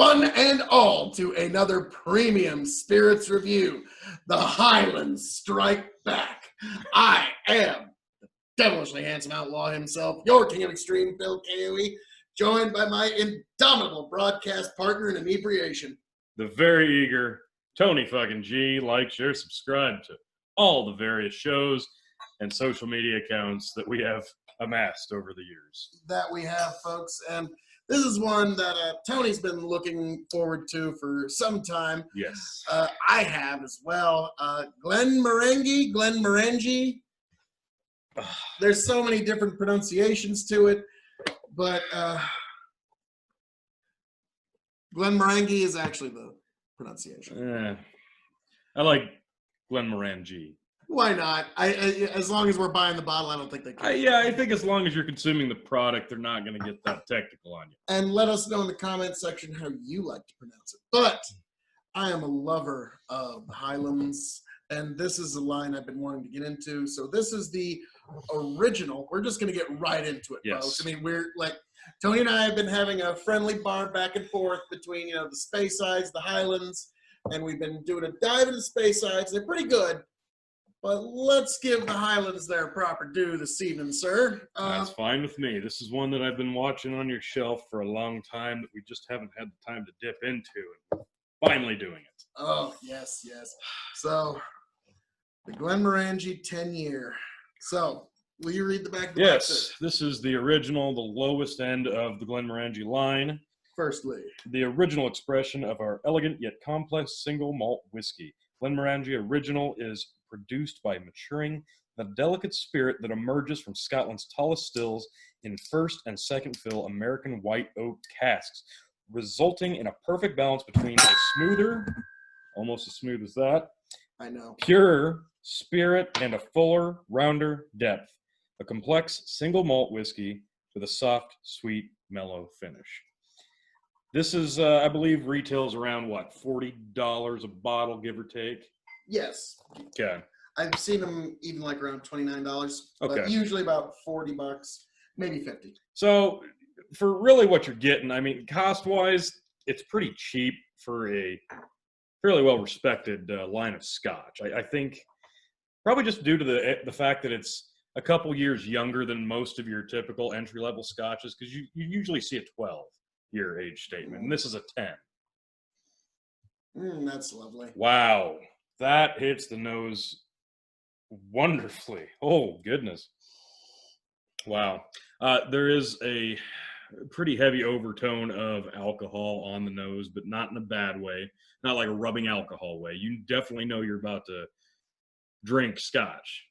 one and all to another premium spirits review. The Highland Strike Back. I am the devilishly handsome outlaw himself, your king of extreme, Phil K.O.E., joined by my indomitable broadcast partner in inebriation, the very eager Tony fucking G. Like, share, subscribe to all the various shows and social media accounts that we have amassed over the years. That we have, folks, and this is one that Tony's been looking forward to for some time. Yes. I have as well. Glenmorangie. There's so many different pronunciations to it, but Glenmorangie is actually the pronunciation. I like Glenmorangie. Why not? As long as we're buying the bottle, I don't think they can. I think as long as you're consuming the product, they're not going to get that technical on you. And let us know in the comment section how you like to pronounce it. But I am a lover of the Highlands, and this is a line I've been wanting to get into. So this is the original. We're just going to get right into it, yes. folks. I mean, we're like, Tony and I have been having a friendly bar back and forth between, the Speyside, the Highlands, and we've been doing a dive into the Speyside. They're pretty good. But let's give the Highlands their proper due this evening, sir. That's fine with me. This is one that I've been watching on your shelf for a long time that we just haven't had the time to dip into, and we're finally doing it. Oh, yes. So, the Glenmorangie 10-year. So, will you read the back of the box? Yes, this is the original, the lowest end of the Glenmorangie line. Firstly, the original expression of our elegant yet complex single malt whiskey. Glenmorangie Original is produced by maturing the delicate spirit that emerges from Scotland's tallest stills in first and second fill American white oak casks, resulting in a perfect balance between a smoother, almost as smooth as that, I know, pure spirit and a fuller, rounder depth. A complex single malt whiskey with a soft, sweet, mellow finish. This is, I believe, retails around, what, $40 a bottle, give or take? Yes. Okay. I've seen them even like around $29, but usually about $40, maybe $50. So for really what you're getting, I mean, cost-wise, it's pretty cheap for a fairly well-respected line of Scotch. I think probably just due to the fact that it's a couple years younger than most of your typical entry-level Scotches, because you usually see a 12-year age statement, and this is a 10. That's lovely. Wow. That hits the nose wonderfully. Oh, goodness. Wow. There is a pretty heavy overtone of alcohol on the nose, but not in a bad way. Not like a rubbing alcohol way. You definitely know you're about to drink Scotch.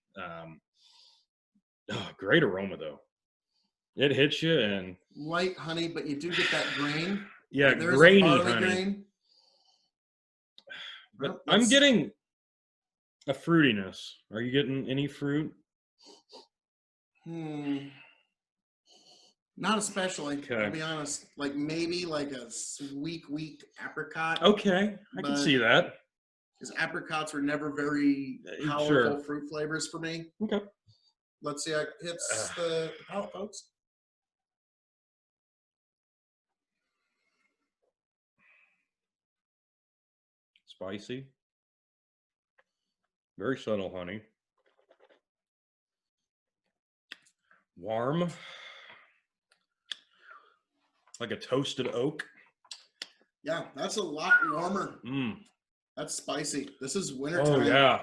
Great aroma, though. It hits you and... light honey, but you do get that grain. Yeah, there's grainy a barley honey. Grain. But I'm getting a fruitiness. Are you getting any fruit? Not especially. Okay. To be honest, like maybe like a sweet apricot. Okay, I can see that. Because apricots were never very powerful fruit flavors for me. Okay. Let's see how it hits the palate, folks. Spicy. Very subtle honey. Warm. Like a toasted oak. Yeah, that's a lot warmer. That's spicy. This is wintertime. Oh, yeah.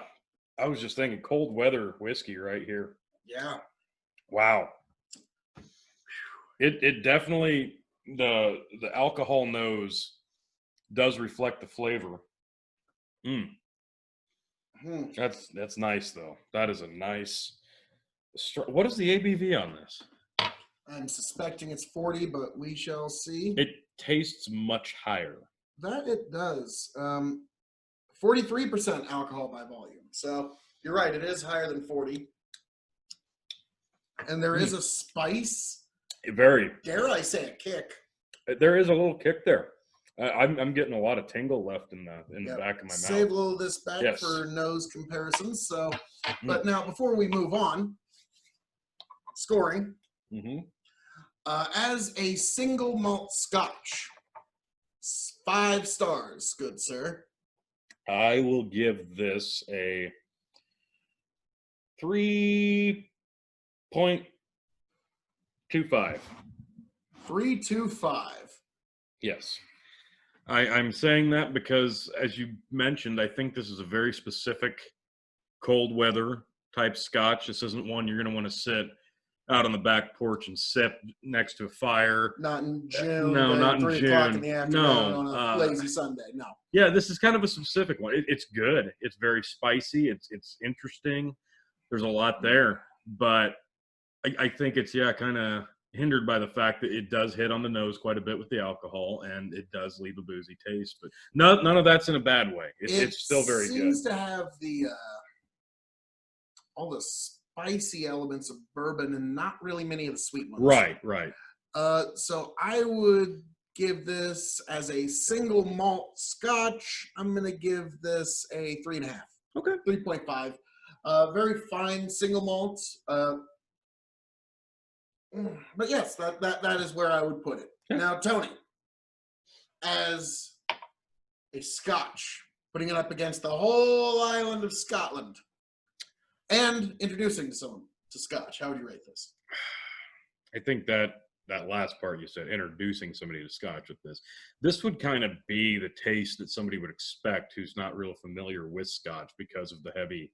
I was just thinking cold weather whiskey right here. Yeah. Wow. It definitely, the alcohol nose does reflect the flavor. That's nice, though. That is a nice... What is the ABV on this? I'm suspecting it's 40, but we shall see. It tastes much higher. That it does. 43% alcohol by volume. So you're right. It is higher than 40. And there is a spice. Very. Dare I say a kick. There is a little kick there. I'm getting a lot of tingle left in the back of my mouth. Save a little of this back for nose comparisons. So, but now before we move on, scoring. As a single malt Scotch, 5 stars, good sir. I will give this a 3.25. 325. Yes. I'm saying that because, as you mentioned, I think this is a very specific cold weather type scotch. This isn't one you're going to want to sit out on the back porch and sip next to a fire. Not in June. No, not in 3 o'clock in June. the afternoon No. on a lazy Sunday. No. Yeah, this is kind of a specific one. It's good. It's very spicy. It's interesting. There's a lot there, but I think it's kind of hindered by the fact that it does hit on the nose quite a bit with the alcohol, and it does leave a boozy taste. But none of that's in a bad way. It's still very good. It seems to have the all the spicy elements of bourbon and not really many of the sweet ones. Right. So I would give this as a single malt scotch. I'm going to give this a 3.5. Okay. 3.5. Very fine single malt. But yes, that is where I would put it. Yeah. Now, Tony, as a scotch, putting it up against the whole island of Scotland and introducing someone to scotch, how would you rate this? I think that last part you said, introducing somebody to scotch with this would kind of be the taste that somebody would expect who's not real familiar with scotch because of the heavy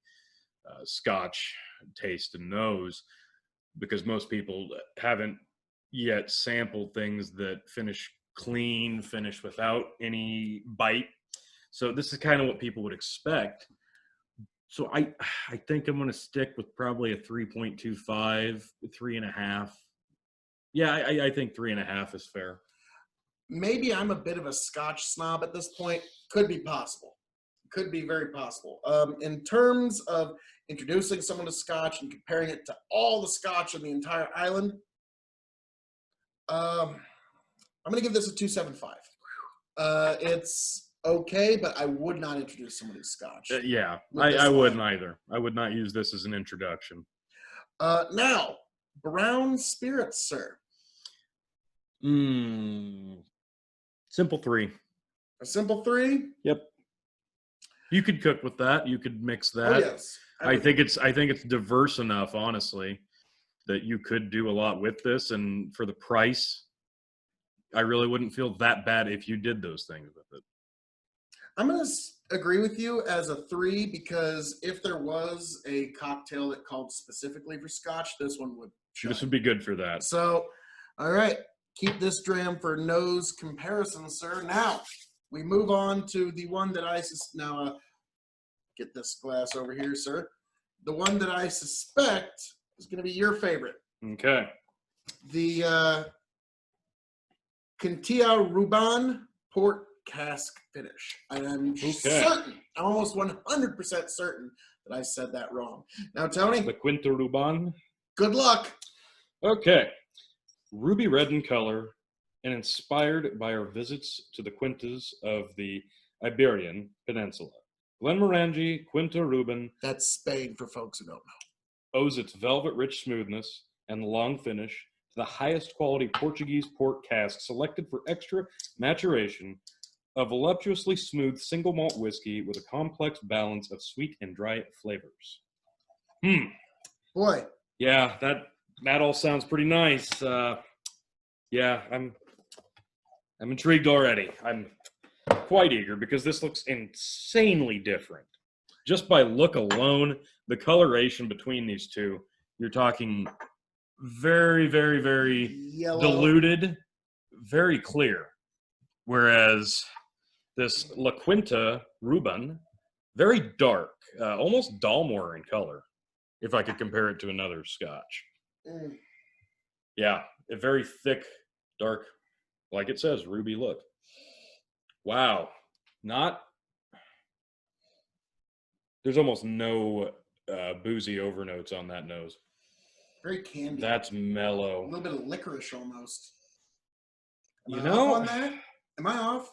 scotch taste and nose, because most people haven't yet sampled things that finish clean, finish without any bite. So this is kind of what people would expect. So I think I'm going to stick with probably a 3.25, 3.5. Yeah, I think 3.5 is fair. Maybe I'm a bit of a scotch snob at this point. Could be possible. Could be very possible. In terms of introducing someone to scotch and comparing it to all the scotch on the entire island, I'm going to give this a 2.75. It's okay, but I would not introduce someone to scotch. Yeah, I wouldn't either. I would not use this as an introduction. Now, brown spirits, sir. Simple 3. A simple 3? Yep. You could cook with that. You could mix that. Oh, yes. I think it's diverse enough, honestly, that you could do a lot with this. And for the price, I really wouldn't feel that bad if you did those things with it. I'm going to agree with you as a 3, because if there was a cocktail that called specifically for scotch, this one would shine. This would be good for that. So, all right. Keep this dram for nose comparison, sir. Now, we move on to the one that get this glass over here, sir. The one that I suspect is going to be your favorite. Okay. The Quinta Ruban port cask finish. And I'm certain, I'm almost 100% certain that I said that wrong. Now, Tony. The Quinta Ruban. Good luck. Okay. Ruby red in color and inspired by our visits to the quintas of the Iberian Peninsula. Glenmorangie Quinta Ruban. That's Spain for folks who don't know. Owes its velvet-rich smoothness and long finish to the highest quality Portuguese port cask selected for extra maturation of voluptuously smooth single malt whiskey with a complex balance of sweet and dry flavors. Boy. Yeah, that all sounds pretty nice. Yeah, I'm intrigued already. I'm quite eager because this looks insanely different. Just by look alone, the coloration between these two, you're talking very, very, very yellow, diluted, very clear. Whereas this La Quinta Ruban, very dark, almost Dalmore in color, if I could compare it to another scotch. Yeah, a very thick, dark, like it says, ruby look. Wow. There's almost no boozy overnotes on that nose. Very candy. That's mellow. A little bit of licorice almost. Am I off on that? Am I off?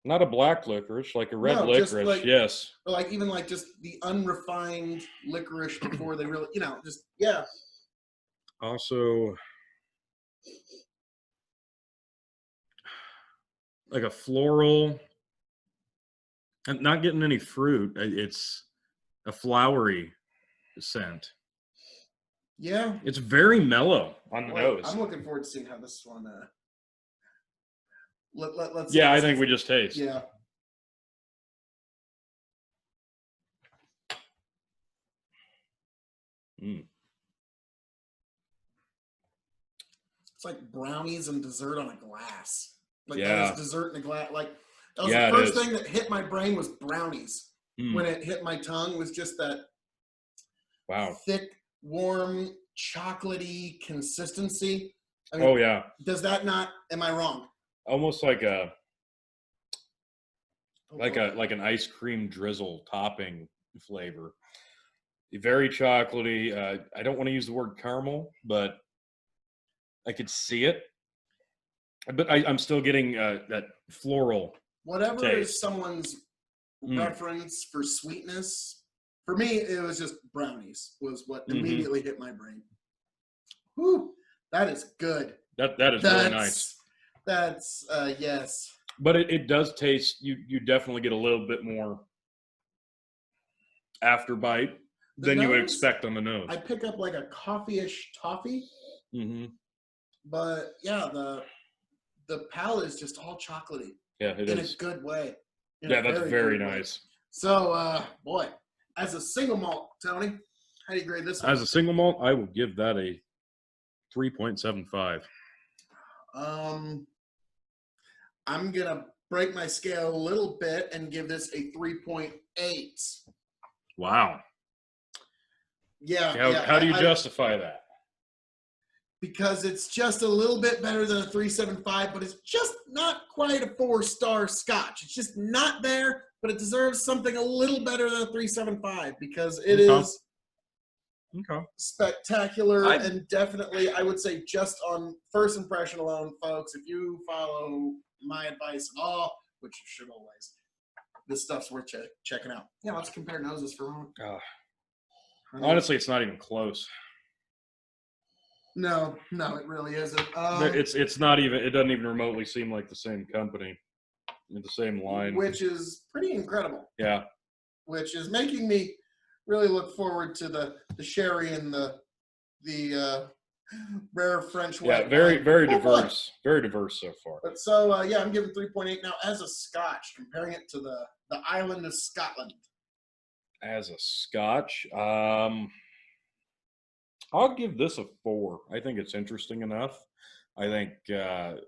Not a black licorice, like a red licorice, yes. Or like even like just the unrefined licorice before they really, just, yeah. Also, like a floral. I'm not getting any fruit. It's a flowery scent. Yeah. It's very mellow on the nose. I'm looking forward to seeing how this one. Let's. Yeah, I think we just taste. Yeah. Mm. It's like brownies and dessert on a glass. Like Yeah. that is dessert in a glass. Like that was Yeah, the it first is. thing that hit my brain was brownies. Mm. When it hit my tongue was just that Wow. thick, warm, chocolatey consistency. I mean, Oh yeah. Does that not? Am I wrong? Almost like an ice cream drizzle topping flavor. Very chocolatey. I don't want to use the word caramel, but I could see it. But I'm still getting that floral Whatever taste. is someone's reference for sweetness, for me, it was just brownies was what immediately hit my brain. Whew, that is good. That is really nice. That's yes. But it does taste. You definitely get a little bit more after bite than you would expect on the nose. I pick up like a coffee-ish toffee. Mm-hmm. But yeah, the palate is just all chocolatey. Yeah, it in is. a good way. Yeah, that's very nice. So, boy, as a single malt, Tony, how do you grade this one? As a single malt, I will give that a 3.75. I'm gonna break my scale a little bit and give this a 3.8. Wow. Yeah. How do you justify that? Because it's just a little bit better than a 3.75, but it's just not quite a 4-star Scotch. It's just not there, but it deserves something a little better than a 3.75 because it is spectacular and definitely, I would say, just on first impression alone, folks, if you follow my advice at all, which you should always, this stuff's worth checking out. Yeah, let's compare noses for a moment. Honestly, it's not even close. No, it really isn't. It's not even. It doesn't even remotely seem like the same company, the same line, which is pretty incredible. Yeah. Which is making me really look forward to the sherry and the rare French white. Yeah, very wine. diverse, very diverse so far. But so I'm giving 3.8 now as a Scotch, comparing it to the island of Scotland. As a Scotch, I'll give this a 4. I think it's interesting enough. I think,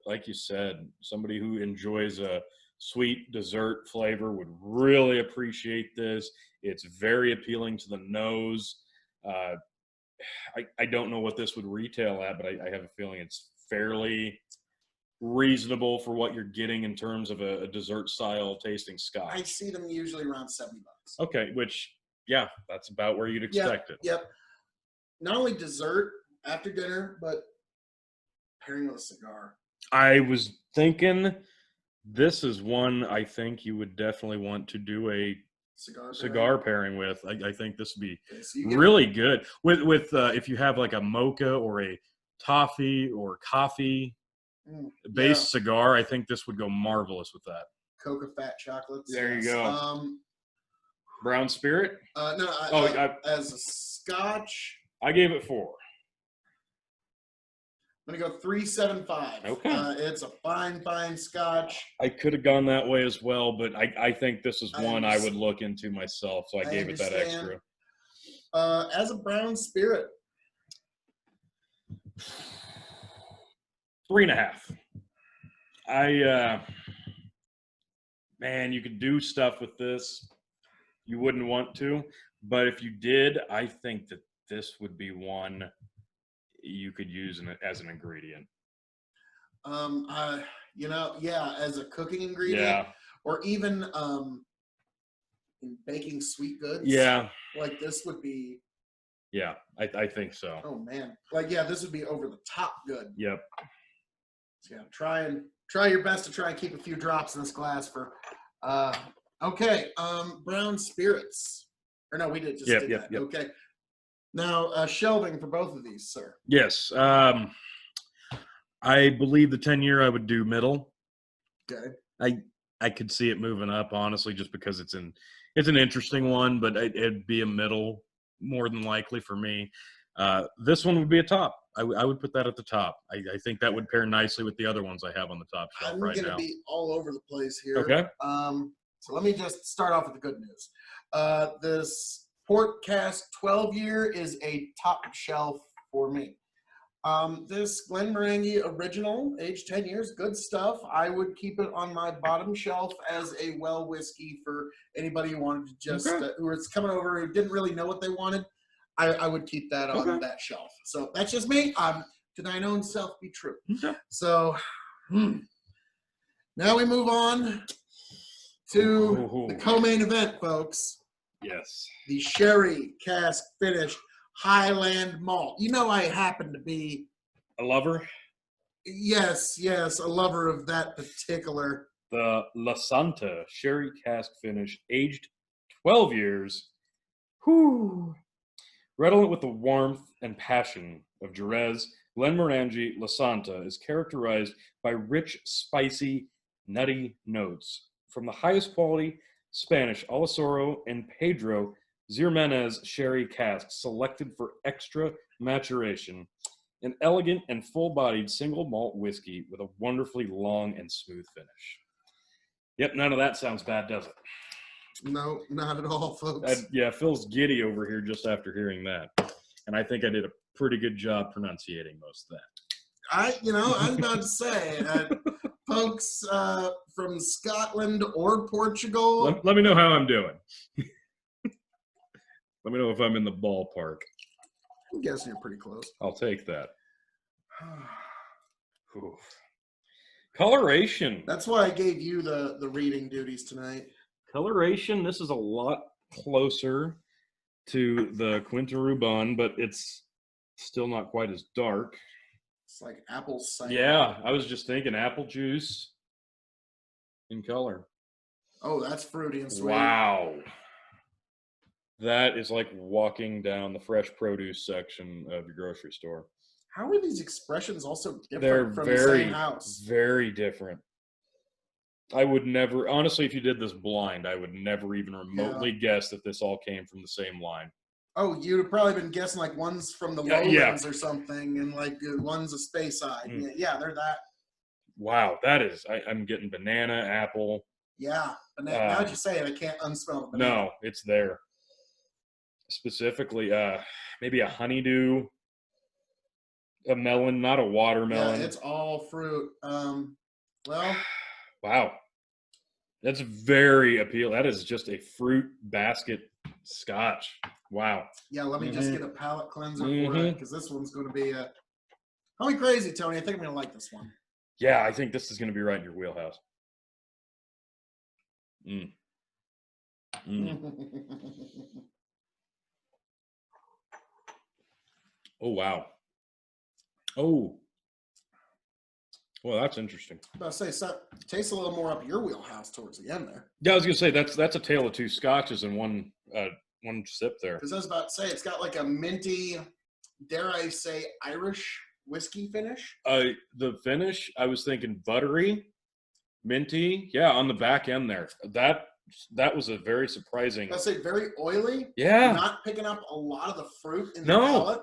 like you said, somebody who enjoys a sweet dessert flavor would really appreciate this. It's very appealing to the nose. I don't know what this would retail at, but I have a feeling it's fairly reasonable for what you're getting in terms of a dessert style tasting Scotch. I see them usually around $70. Okay, which, yeah, that's about where you'd expect it. Yep. Not only dessert after dinner, but pairing with a cigar. I was thinking this is one I think you would definitely want to do a cigar pairing with. I think this would be really good with if you have like a mocha or a toffee or coffee based cigar. I think this would go marvelous with that. Coca fat chocolates. There you go. Brown spirit? No. As a Scotch, I gave it 4. I'm gonna go 3.75. Okay. It's a fine Scotch. I could have gone that way as well, but I think this is one I would look into myself, so I gave it that extra. As a brown spirit, 3.5. Man, you could do stuff with this you wouldn't want to, but if you did, I think that this would be one you could use as an ingredient. As a cooking ingredient, or even in baking sweet goods. Yeah, like this would be. Yeah, I think so. Oh man, this would be over the top good. Yep. So try your best to try and keep a few drops in this glass for. Okay, brown spirits. Or no, we did just did that. Yep. Okay. Now, shelving for both of these, sir. Yes. I believe the 10-year I would do middle. Okay. I could see it moving up, honestly, just because it's an interesting one, but it'd be a middle more than likely for me. This one would be a top. I would put that at the top. I think that would pair nicely with the other ones I have on the top shelf I'm right going to now. be all over the place here. Okay. So let me just start off with the good news. This port cask 12-year is a top shelf for me. This Glenmorangie original, aged 10 years, good stuff. I would keep it on my bottom shelf as a well whiskey for anybody who wanted to just, who was coming over who didn't really know what they wanted. I would keep that on that shelf. So that's just me. To thine own self be true. So now we move on to the co-main event, folks. Yes. The sherry cask finished Highland malt. You know I happen to be a lover. Yes, a lover of that particular. The LaSanta sherry cask finish, aged 12 years. Whew. Redolent with the warmth and passion of Jerez, Glenmorangie LaSanta is characterized by rich, spicy, nutty notes from the highest quality Spanish Oloroso and Pedro Ximénez sherry casks selected for extra maturation. An elegant and full-bodied single malt whiskey with a wonderfully long and smooth finish. Yep, none of that sounds bad, does it? No, not at all, folks. Phil's giddy over here just after hearing that. And I think I did a pretty good job pronunciating most of that. I was about to say, folks from Scotland or Portugal. Let me know how I'm doing. Let me know if I'm in the ballpark. I'm guessing you're pretty close. I'll take that. Coloration. That's why I gave you the reading duties tonight. Coloration, this is a lot closer to the Quinta Ruban, but it's still not quite as dark. It's like apple cider. Yeah, I was just thinking apple juice in color. Oh, that's fruity and sweet. Wow. That is like walking down the fresh produce section of your grocery store. How are these expressions also different They're from the same house? Very different. I would never, honestly, if you did this blind, I would never even remotely guess that this all came from the same line. Oh, you'd have probably been guessing like one's from the lowlands or something, and like one's a space side. Yeah, they're that. Wow, that is, I'm getting banana, apple. Yeah, banana. Now that you say it, I can't unsmell the banana. No, it's there. Specifically, maybe a honeydew, a melon, not a watermelon. Yeah, it's all fruit. Wow. That's very appealing. That is just a fruit basket scotch. Wow. Yeah, let me just get a palate cleanser for it, because this one's going to be a... Call me crazy, Tony. I think I'm going to like this one. Yeah, I think this is going to be right in your wheelhouse. Oh, wow. Oh. Well, that's interesting. I was about to say, so tastes a little more up your wheelhouse towards the end there. Yeah, I was going to say, that's a tale of two scotches in one sip there. Because I was about to say, it's got like a minty, dare I say, Irish whiskey finish. The finish, I was thinking buttery, minty. Yeah, on the back end there. That was a very surprising. I say very oily. Yeah. Not picking up a lot of the fruit in the palate.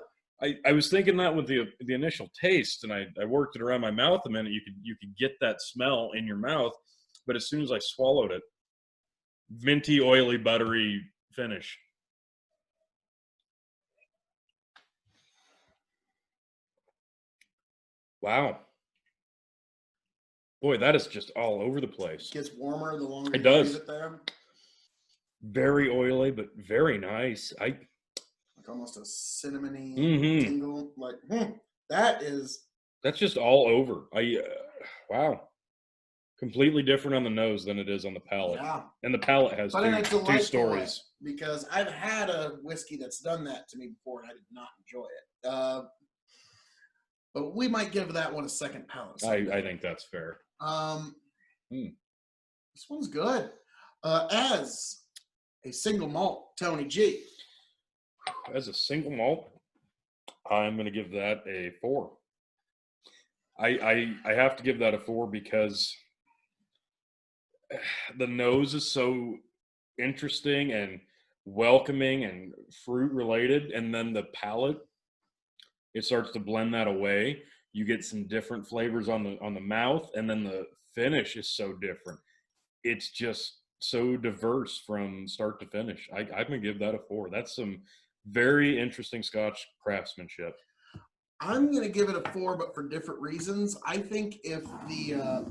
I was thinking that with the initial taste, and I worked it around my mouth a minute. You could get that smell in your mouth, but as soon as I swallowed it, minty, oily, buttery finish. Wow. Boy, that is just all over the place. It gets warmer the longer it does. Leave it there. Very oily, but very nice. Like almost a cinnamony tingle. Like, that's just all over. Wow. Completely different on the nose than it is on the palate. Yeah. And the palate has two stories. Because I've had a whiskey that's done that to me before, and I did not enjoy it. But we might give that one a second palate. I think that's fair. This one's good. As a single malt, Tony G. As a single malt, I'm going to give that a 4. I have to give that a 4 because the nose is so interesting and welcoming and fruit related, and then the palate, it starts to blend that away. You get some different flavors on the mouth, and then the finish is so different. It's just so diverse from start to finish. I'm gonna give that a 4. That's some very interesting Scotch craftsmanship. I'm going to give it a 4, but for different reasons. I think if the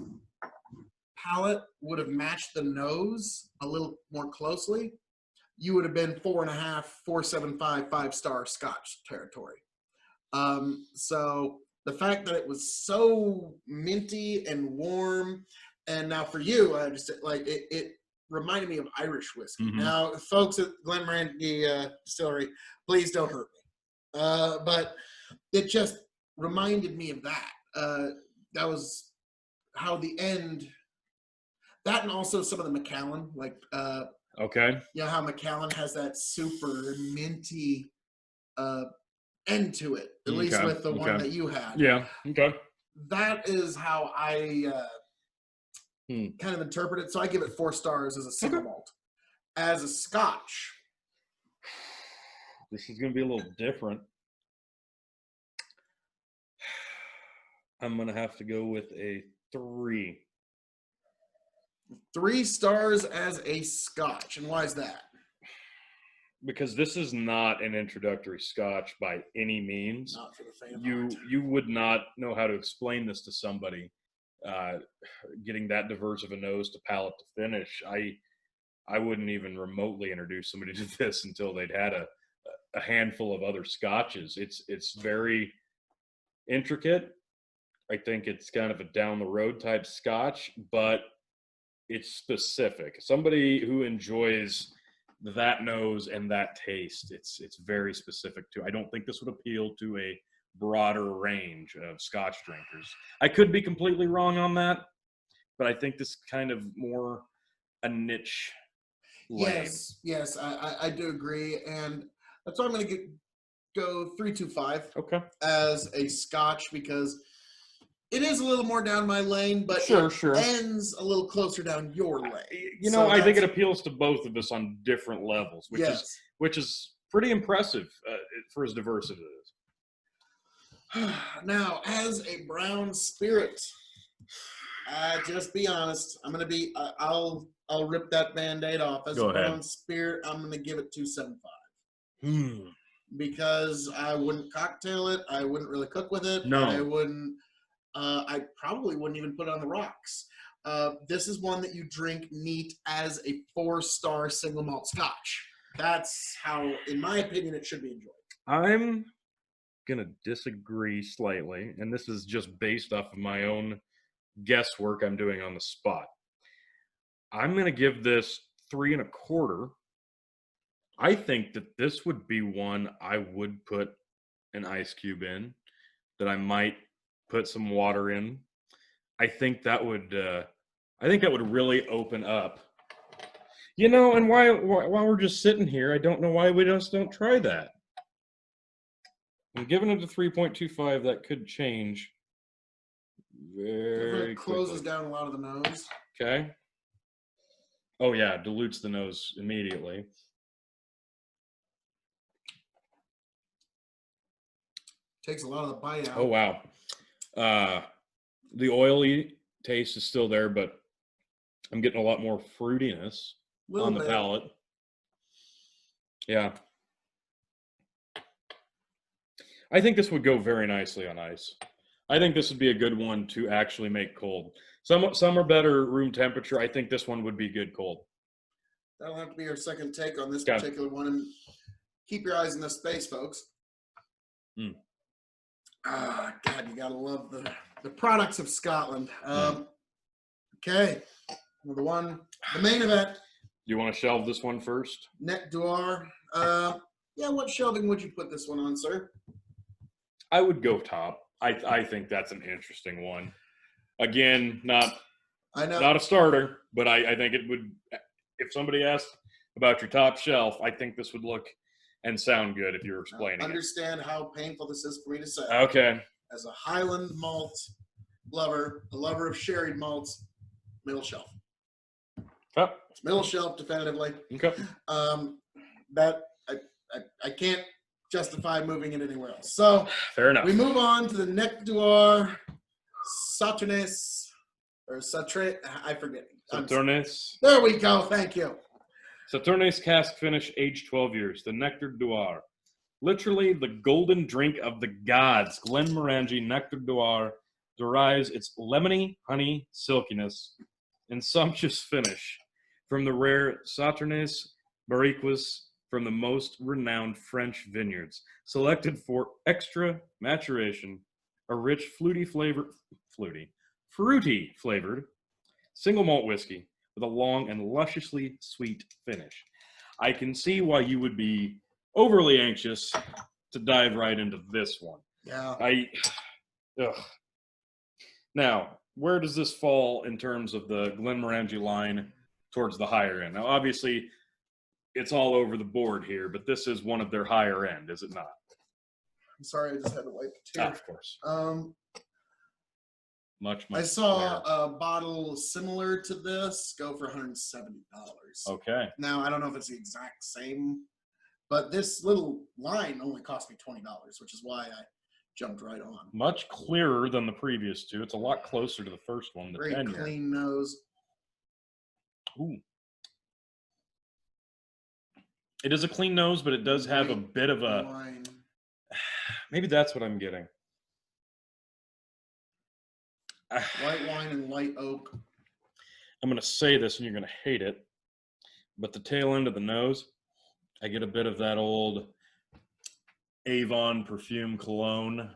palate would have matched the nose a little more closely, you would have been 4.5, 4.75, 5-star Scotch territory. So the fact that it was so minty and warm, and now for you, I just like it reminded me of Irish whiskey. Mhm. Now, folks at Glenmorangie Distillery, please don't hurt me. But it just reminded me of that. That was how the end. That and also some of the Macallan, like Okay. you know how Macallan has that super minty end to it, at least Okay. with the one Okay. that you had. Yeah. Okay. That is how I Hmm. kind of interpret it. So I give it 4 stars as a single Okay. malt. As a Scotch, This is gonna be a little different. I'm gonna have to go with a 3. 3 stars as a Scotch. And why is that? Because this is not an introductory Scotch by any means. Not for the faint of You heart. you would not know how to explain this to somebody. Uh, Getting that diverse of a nose to palate to finish, I wouldn't even remotely introduce somebody to this until they'd had a handful of other scotches. It's very intricate. I think it's kind of a down the road type Scotch, but it's specific. Somebody who enjoys that nose and that taste, it's very specific to. I don't think this would appeal to a broader range of Scotch drinkers. I could be completely wrong on that, but I think this kind of more a niche lane. Yes, I do agree, and that's why I'm going to go 3.25 Okay. as a Scotch because it is a little more down my lane, but Sure, it sure. ends a little closer down your lane. You So know, I think it that's- appeals to both of us on different levels, yes. which is pretty impressive for as diverse as it is. Now, as a brown spirit, just be honest. I'm gonna be. I'll rip that Band-Aid off. As Go a ahead. brown spirit, I'm gonna give it 2.75 Hmm. because I wouldn't cocktail it. I wouldn't really cook with it. No. I wouldn't. I probably wouldn't even put it on the rocks. This is one that you drink neat as a 4-star single malt Scotch. That's how, in my opinion, it should be enjoyed. I'm gonna disagree slightly, and this is just based off of my own guesswork I'm doing on the spot. I'm gonna give this 3.25. I think that this would be one I would put an ice cube in, that I might put some water in. I think that would really open up. You know, and while we're just sitting here, I don't know why we just don't try that. I'm giving it a 3.25. That could change very It closes quickly. down a lot of the nose. Okay. Oh yeah, dilutes the nose immediately. Takes a lot of the bite out. Oh wow. The oily taste is still there, but I'm getting a lot more fruitiness Little on the bit. palate. Yeah. I think this would go very nicely on ice. I think this would be a good one to actually make cold. Some are better room temperature. I think this one would be good cold. That'll have to be our second take on this Okay. particular one. And keep your eyes in the space, folks. Mm. God, you gotta love the products of Scotland. Okay, well, the main event. You want to shelve this one first? Nectar Dor. Yeah, what shelving would you put this one on, sir? I would go top. I think that's an interesting one. Again, not a starter, but I think it would. If somebody asked about your top shelf, I think this would look and sound good if you were explaining it. Understand how painful this is for me to say. Okay. As a Highland malt lover, a lover of sherry malts, middle shelf. Oh, It's middle shelf definitively. okay. That I can't justify moving it anywhere else. So Fair enough. we move on to the Nectar Dor Sauternes or Sautre. I forget. Sauternes. There we go. Thank you. Sauternes cask finish, age 12 years. The Nectar Dor. Literally the golden drink of the gods. Glenmorangie Nectar Dor derives its lemony, honey, silkiness, and sumptuous finish from the rare Sauternes Barriques from the most renowned French vineyards, selected for extra maturation, a rich fruity flavored single malt whiskey with a long and lusciously sweet finish. I can see why you would be overly anxious to dive right into this one. Yeah. Now, where does this fall in terms of the Glenmorangie line towards the higher end? Now, obviously, it's all over the board here, but this is one of their higher end, is it not? I'm sorry, I just had to wipe the tear. Of course. Much. I saw a bottle similar to this go for $170. Okay. Now, I don't know if it's the exact same, but this little line only cost me $20, which is why I jumped right on. Much clearer than the previous two. It's a lot closer to the first one, the Very 10-year. clean nose. Ooh. It is a clean nose, but it does have a bit of a... Wine. Maybe that's what I'm getting. White wine and light oak. I'm going to say this and you're going to hate it, but the tail end of the nose, I get a bit of that old Avon perfume cologne.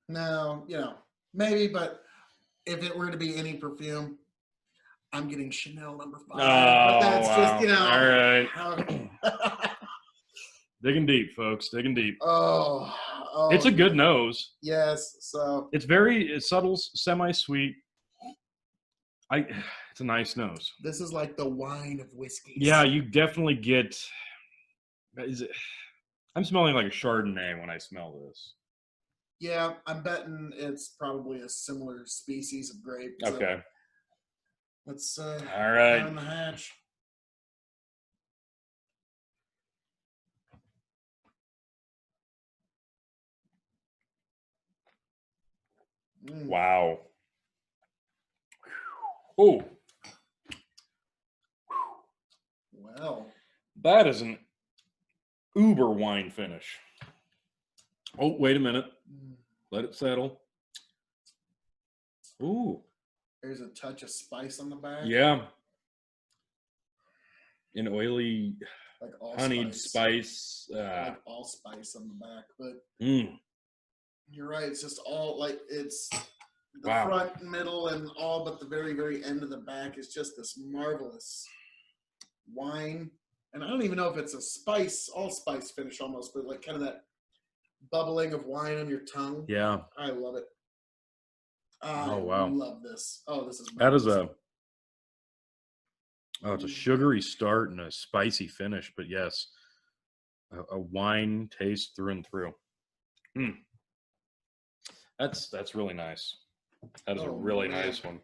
No, maybe, but if it were to be any perfume, I'm getting Chanel No. 5. But that's just, All right. Digging deep, folks. Digging deep. Oh, it's a good nose. Yes. So it's very subtle, semi-sweet. It's a nice nose. This is like the wine of whiskeys. Yeah, you definitely get. I'm smelling like a Chardonnay when I smell this. Yeah, I'm betting it's probably a similar species of grape. Okay. Let's all right. down the hatch. Wow. Oh. Well. That is an uber wine finish. Oh, wait a minute. Let it settle. Ooh. There's a touch of spice on the back. Yeah. An oily, like honeyed spice. Like allspice on the back. But you're right. It's just all like it's the front and middle and all but the very, very end of the back is just this marvelous wine. And I don't even know if it's a allspice finish almost, but like kind of that bubbling of wine on your tongue. Yeah. I love it. I love this. Oh, this is that is it's a sugary start and a spicy finish, but yes, a wine taste through and through. That's really nice. That is a really nice one.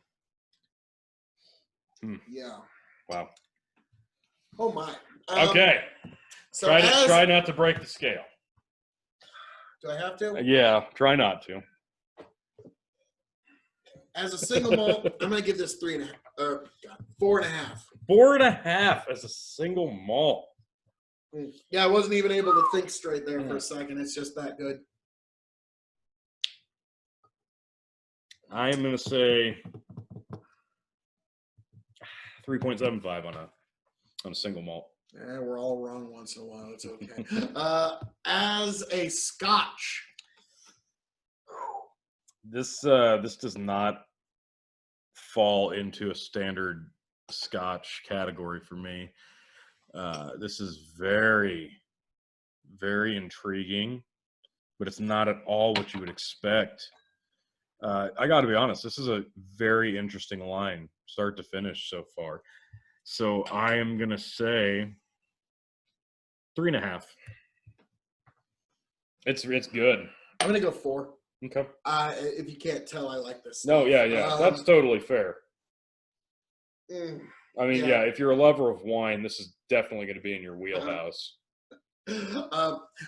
Yeah. Wow. Oh my. Okay. So try not to break the scale. Do I have to? Yeah, try not to. As a single malt, I'm going to give this 4.5. 4.5 as a single malt. Yeah, I wasn't even able to think straight there for a second. It's just that good. I am going to say 3.75 on a single malt. Yeah, we're all wrong once in a while. It's okay. As a Scotch. This does not fall into a standard Scotch category for me. This is very, very intriguing, but it's not at all what you would expect. I got to be honest, this is a very interesting line, start to finish so far. So I am going to say 3.5. It's good. I'm going to go 4. Okay. If you can't tell, I like this. No, yeah. That's totally fair. I mean, yeah, if you're a lover of wine, this is definitely going to be in your wheelhouse.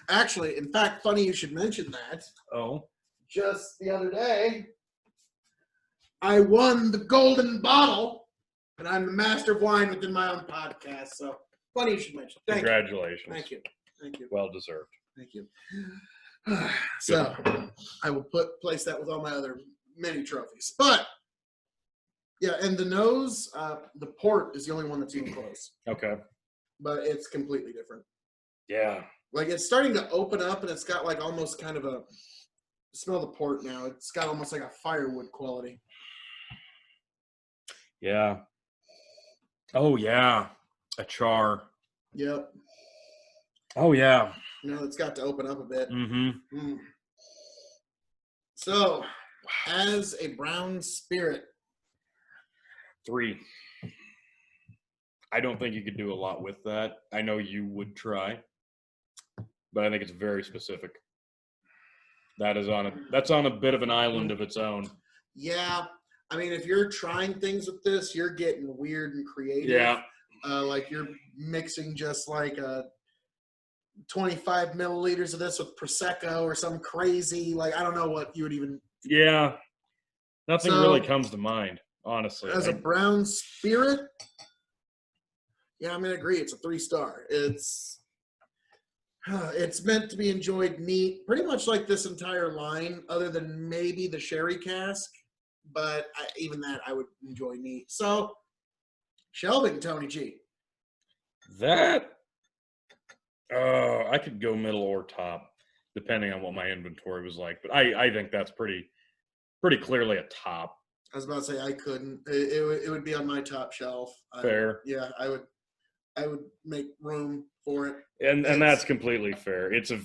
Actually, in fact, funny you should mention that. Oh? Just the other day, I won the golden bottle, and I'm the master of wine within my own podcast. So funny you should mention. Congratulations. Thank you. Thank you. Well deserved. Thank you. So I will place that with all my other many trophies. But yeah, and the nose, the port is the only one that's even close. Okay. But it's completely different. Yeah. Like it's starting to open up, and it's got like almost kind of a smell the port now. It's got almost like a firewood quality. Yeah. Oh yeah. A char. Yep. Oh yeah. It's got to open up a bit. Mm-hmm. So, as a brown spirit, 3. I don't think you could do a lot with that. I know you would try, but I think it's very specific. That's on a bit of an island of its own. Yeah. I mean, if you're trying things with this, you're getting weird and creative. Yeah. Like you're mixing just like 25 milliliters of this with Prosecco or some crazy, like, I don't know what you would even. Yeah. Nothing really comes to mind, honestly. As a brown spirit, yeah, I'm going to agree. It's a 3-star. It's meant to be enjoyed neat, pretty much like this entire line, other than maybe the sherry cask. But even that, I would enjoy neat. So, shelving, Tony G. That, I could go middle or top, depending on what my inventory was like. But I think that's pretty clearly a top. I was about to say I couldn't. It would be on my top shelf. Fair. I would make room for it. And that's completely fair. It's an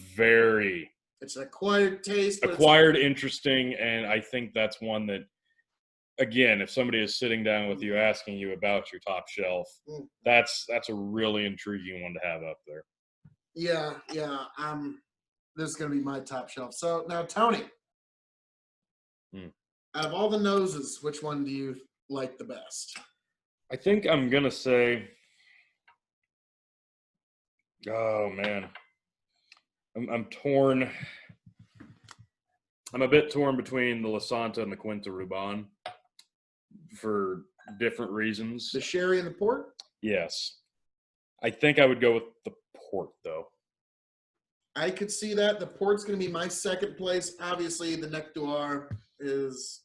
acquired taste. Acquired, interesting, and I think that's one that, again, if somebody is sitting down with you asking you about your top shelf, that's a really intriguing one to have up there. Yeah. This is going to be my top shelf. So now, Tony, out of all the noses, which one do you like the best? I think I'm going to say, oh man, I'm torn. I'm a bit torn between the LaSanta and the Quinta Ruban for different reasons. The sherry and the port? Yes. I think I would go with the port, though. I could see that. The port's going to be my second place. Obviously, the Nectar Dor is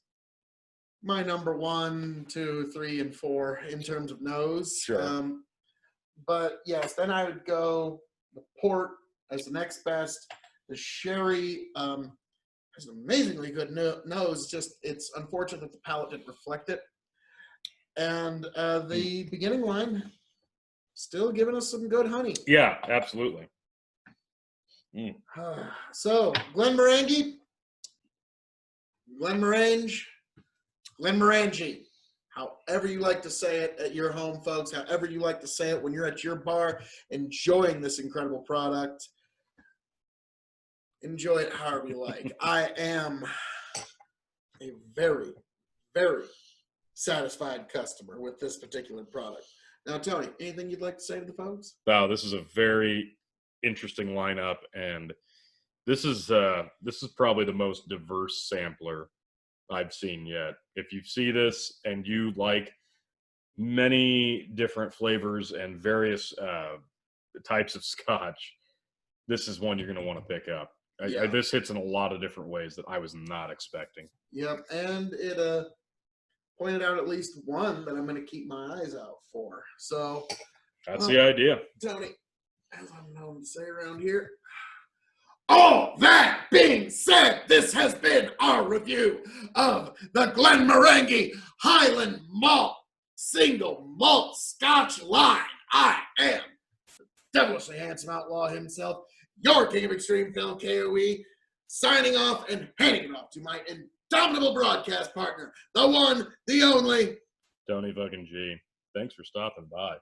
my number 1, 2, 3, and 4 in terms of nose. Sure. But yes, then I would go the port as the next best. The sherry has an amazingly good nose. Just it's unfortunate that the palate didn't reflect it. And the beginning line still giving us some good honey. Yeah, absolutely. So Glenmorangie, however you like to say it at your home, folks, however you like to say it when you're at your bar enjoying this incredible product. Enjoy it however you like. I am a very, very satisfied customer with this particular product. Now, Tony, anything you'd like to say to the folks? Wow, this is a very interesting lineup, and this is probably the most diverse sampler I've seen yet. If you see this and you like many different flavors and various types of scotch, this is one you're going to want to pick up. This hits in a lot of different ways that I was not expecting. Yep, and it pointed out at least one that I'm going to keep my eyes out for. So that's the idea. Tony, as I'm known to say around here, all that being said, this has been our review of the Glenmorangie Highland Malt Single Malt Scotch line. I am the devilishly handsome outlaw himself, your King of Extreme, Phil K.O.E., signing off and handing it off to my indomitable broadcast partner, the one, the only, Tony fucking G. Thanks for stopping by.